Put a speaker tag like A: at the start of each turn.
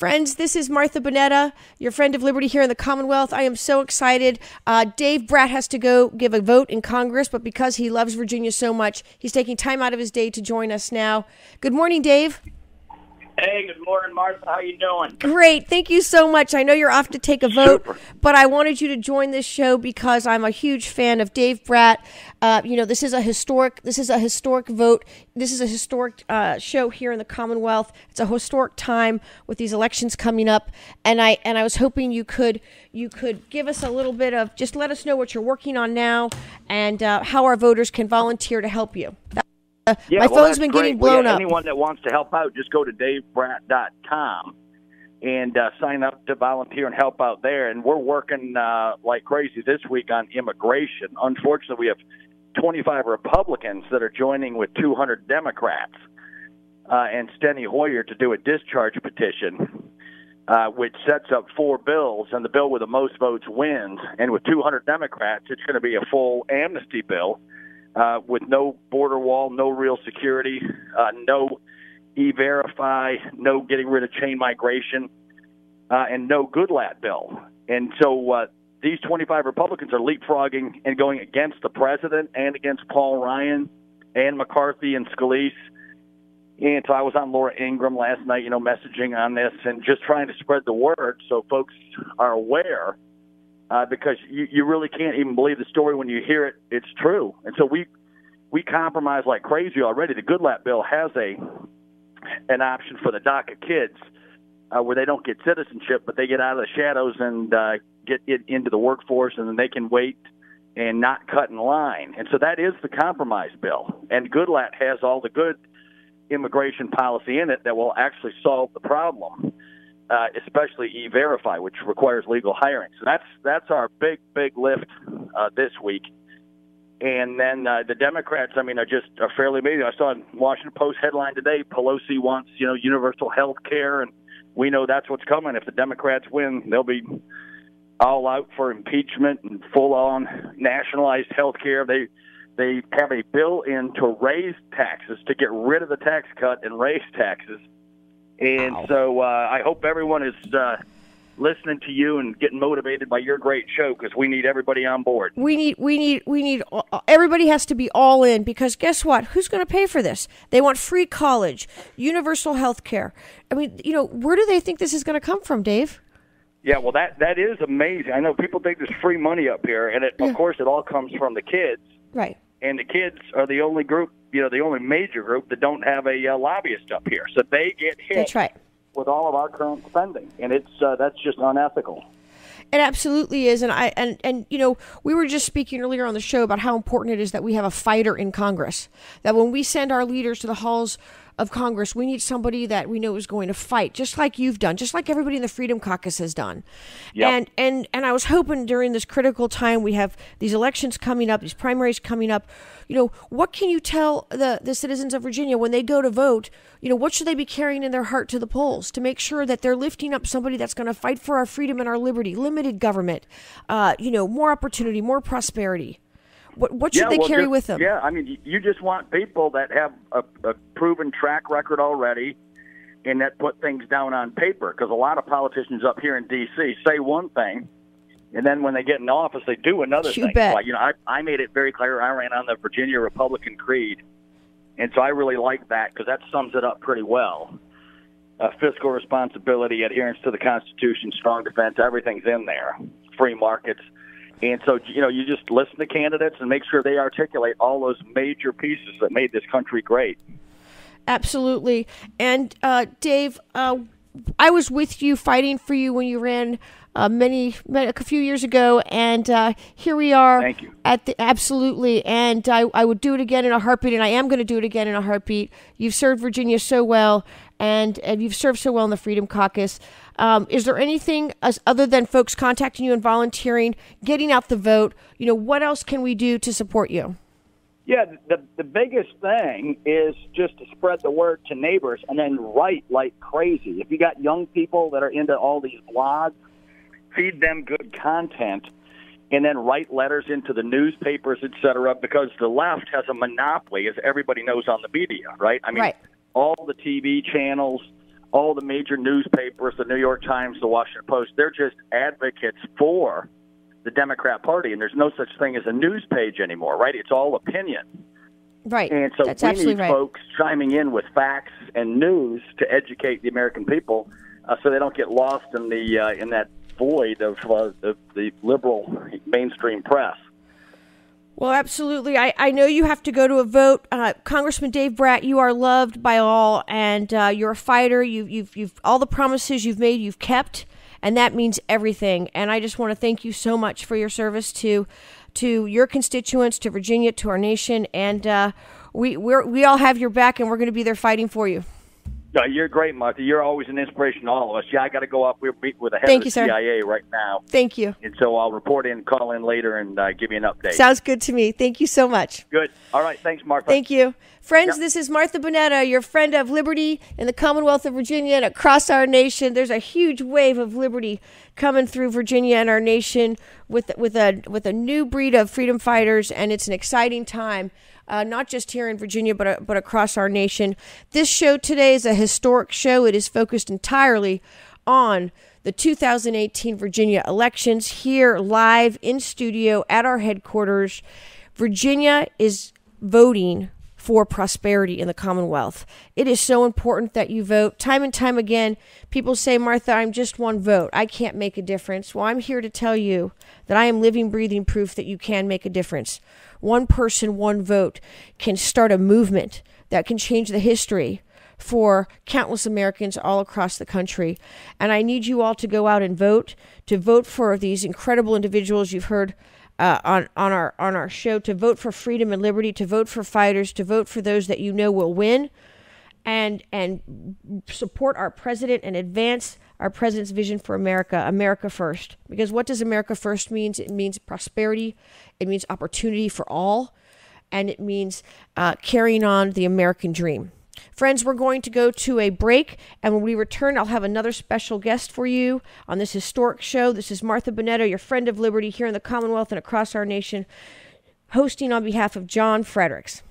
A: Friends, this is Martha Bonetta, your friend of liberty here in the Commonwealth. I am so excited. Dave Brat has to go give a vote in Congress, but because he loves Virginia so much, he's taking time out of his day to join us now. Good morning, Dave.
B: Hey, good morning, Martha. How you doing?
A: Great. Thank you so much. I know you're off to take a vote,
B: Super.
A: but I wanted you to join this show because I'm a huge fan of Dave Brat. This is a historic vote. This is a historic show here in the Commonwealth. It's a historic time with these elections coming up, and I was hoping you could give us a little bit of, just let us know what you're working on now and how our voters can volunteer to help you. My phone's been getting blown up.
B: Anyone that wants to help out, just go to davebrat.com and sign up to volunteer and help out there. And we're working like crazy this week on immigration. Unfortunately, we have 25 Republicans that are joining with 200 Democrats and Steny Hoyer to do a discharge petition, which sets up 4 bills, and the bill with the most votes wins. And with 200 Democrats, it's going to be a full amnesty bill. With no border wall, no real security, no E-Verify, no getting rid of chain migration, and no Goodlatte bill. And so these 25 Republicans are leapfrogging and going against the president and against Paul Ryan and McCarthy and Scalise. And so I was on Laura Ingraham last night, messaging on this and just trying to spread the word so folks are aware. Because you really can't even believe the story when you hear it. It's true. And so we compromise like crazy already. The Goodlatte bill has an option for the DACA kids where they don't get citizenship, but they get out of the shadows and get into the workforce, and then they can wait and not cut in line. And so that is the compromise bill. And Goodlatte has all the good immigration policy in it that will actually solve the problem. Especially E-Verify, which requires legal hiring. So that's our big lift this week. And then the Democrats, are fairly amazing. I saw a Washington Post headline today, Pelosi wants, universal health care, and we know that's what's coming. If the Democrats win, they'll be all out for impeachment and full-on nationalized health care. They have a bill in to raise taxes, to get rid of the tax cut and raise taxes. And so I hope everyone is listening to you and getting motivated by your great show, because we need everybody on board. We need everybody has to be all in, because guess what? Who's going to pay for this? They want free college, universal health care. Where do they think this is going to come from, Dave? Yeah, well, that is amazing. I know people think there's free money up here, and of course it all comes from the kids. Right. And the kids are the only group, the only major group that don't have a lobbyist up here. So they get hit.
A: That's right.
B: With all of our current spending, and that's just unethical.
A: It absolutely is, and we were just speaking earlier on the show about how important it is that we have a fighter in Congress. That when we send our leaders to the halls of Congress, we need somebody that we know is going to fight, just like you've done, just like everybody in the Freedom Caucus has done. Yep. And I was hoping during this critical time, we have these elections coming up, these primaries coming up. What can you tell the citizens of Virginia when they go to vote? What should they be carrying in their heart to the polls to make sure that they're lifting up somebody that's going to fight for our freedom and our liberty, limited government, more opportunity, more prosperity? What should they carry with them?
B: Yeah, you just want people that have a proven track record already and that put things down on paper, because a lot of politicians up here in D.C. say one thing, and then when they get in office, they do another thing.
A: Bet.
B: Like, I made it very clear I ran on the Virginia Republican Creed, and so I really like that because that sums it up pretty well. Fiscal responsibility, adherence to the Constitution, strong defense, everything's in there. Free markets. And so, you just listen to candidates and make sure they articulate all those major pieces that made this country great.
A: Absolutely. And Dave, I was with you, fighting for you when you ran a few years ago, and here we are.
B: Thank you.
A: Absolutely, and I would do it again in a heartbeat, and I am going to do it again in a heartbeat. You've served Virginia so well, and you've served so well in the Freedom Caucus. Is there anything other than folks contacting you and volunteering, getting out the vote? What else can we do to support you?
B: Yeah, the biggest thing is just to spread the word to neighbors and then write like crazy. If you got young people that are into all these blogs, feed them good content, and then write letters into the newspapers, et cetera, because the left has a monopoly, as everybody knows, on the media, right?
A: Right.
B: All the TV channels, all the major newspapers, the New York Times, the Washington Post, they're just advocates for the Democrat Party, and there's no such thing as a news page anymore, right? It's all opinion.
A: Right.
B: And so
A: That's
B: we
A: absolutely
B: need
A: right.
B: folks chiming in with facts and news to educate the American people so they don't get lost in the in that void of the liberal mainstream press.
A: Well, absolutely. I know you have to go to a vote. Congressman Dave Brat, you are loved by all, and you're a fighter. You've all the promises you've made, you've kept, and that means everything. And I just want to thank you so much for your service to your constituents, to Virginia, to our nation, and we all have your back, and we're going to be there fighting for you.
B: No, you're great, Martha. You're always an inspiration to all of us. Yeah, I got to go up. We're meeting with the head
A: Thank
B: of
A: you,
B: the
A: sir.
B: CIA right now.
A: Thank you.
B: And so I'll report in, call in later, and give you an update.
A: Sounds good to me. Thank you so much.
B: Good. All right. Thanks, Martha.
A: Thank you. Friends,
B: Yep.
A: This is Martha Bonetta, your friend of liberty in the Commonwealth of Virginia and across our nation. There's a huge wave of liberty coming through Virginia and our nation with a new breed of freedom fighters, and it's an exciting time. Not just here in Virginia, but across our nation. This show today is a historic show. It is focused entirely on the 2018 Virginia elections here live in studio at our headquarters. Virginia is voting for prosperity in the Commonwealth. It is so important that you vote. Time and time again, people say, Martha, I'm just one vote. I can't make a difference. Well, I'm here to tell you that I am living, breathing proof that you can make a difference. One person, one vote can start a movement that can change the history for countless Americans all across the country. And I need you all to go out and vote, to vote for these incredible individuals you've heard on our show, to vote for freedom and liberty, to vote for fighters, to vote for those that you know will win, and support our president and advance our president's vision for America, America first. Because what does America first mean? It means prosperity, it means opportunity for all, and it means carrying on the American dream. Friends, we're going to go to a break, and when we return, I'll have another special guest for you on this historic show. This is Martha Bonetta, your friend of liberty here in the Commonwealth and across our nation, hosting on behalf of John Fredericks.